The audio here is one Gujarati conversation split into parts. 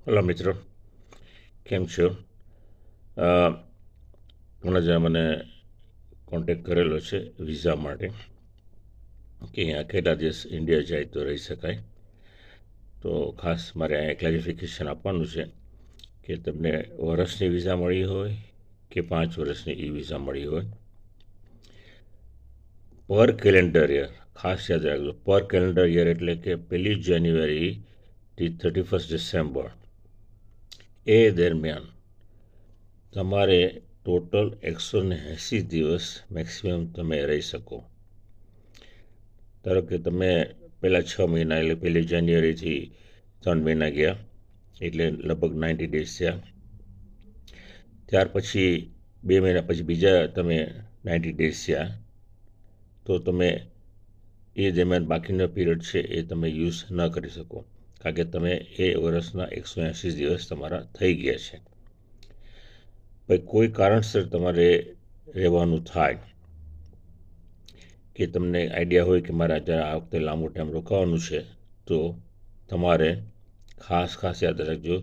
હલો મિત્રો, કેમ છો? હમણાં જ મને કોન્ટેક્ટ કરેલો છે વિઝા માટે કે અહીંયા કેટલા દિવસ ઇન્ડિયા જાય તો રહી શકાય. તો ખાસ મારે અહીંયા ક્લેરિફિકેશન આપવાનું છે કે તમને વર્ષની વિઝા મળી હોય કે 5 વર્ષની ઈ વિઝા મળી હોય, પર કેલેન્ડર યર ખાસ યાદ રાખજો. પર કેલેન્ડર યર એટલે કે 1 જાન્યુઆરી થી 31 ડિસેમ્બર એ દરમિયાન તમારે ટોટલ 180 દિવસ મેક્સિમમ તમે રહી શકો. ધારો કે તમે પહેલાં 6 મહિના એટલે 1 જાન્યુઆરીથી 3 મહિના ગયા એટલે લગભગ 90 ડેઝ થયા. ત્યાર પછી 2 મહિના પછી બીજા તમે 90 ડેઝ થયા તો તમે એ દરમિયાન બાકીનો પીરિયડ છે એ તમે યુઝ ન કરી શકો, કારણ કે તમે એ વર્ષના 180 દિવસ તમારા થઈ ગયા છે. ભાઈ કોઈ કારણસર તમારે રહેવાનું થાય કે તમને આઈડિયા હોય કે મારે અત્યારે આ વખતે લાંબો ટાઈમ રોકાવાનું છે, તો તમારે ખાસ યાદ રાખજો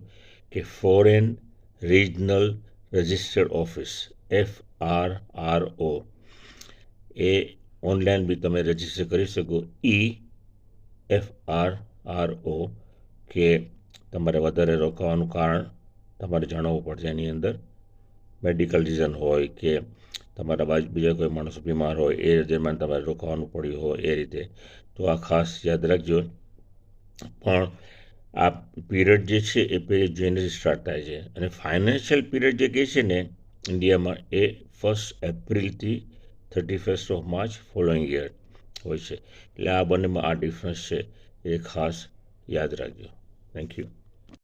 કે foreign regional registered office FRRO એ ઓનલાઈન બી તમે રજીસ્ટર કરી શકો. FRRO કે તમારે વધારે રોકાવાનું કારણ તમારે જણાવવું પડશે. એની અંદર મેડિકલ રીઝન હોય કે તમારા બાજુ બીજા કોઈ માણસો બીમાર હોય એ દરમિયાન તમારે રોકાવાનું પડ્યું હોય એ રીતે. તો આ ખાસ યાદ રાખજો. પણ આ પીરિયડ જે છે એ 1 જાન્યુઆરી સ્ટાર્ટ થાય છે અને ફાઇનાન્શિયલ પીરિયડ જે કહે છે ને ઇન્ડિયામાં એ 1 એપ્રિલથી 31 માર્ચ ફોલોઈંગ યર હોય છે. એટલે આ બંનેમાં આ ડિફરન્સ છે, એ ખાસ યાદ રાખજો. Thank you.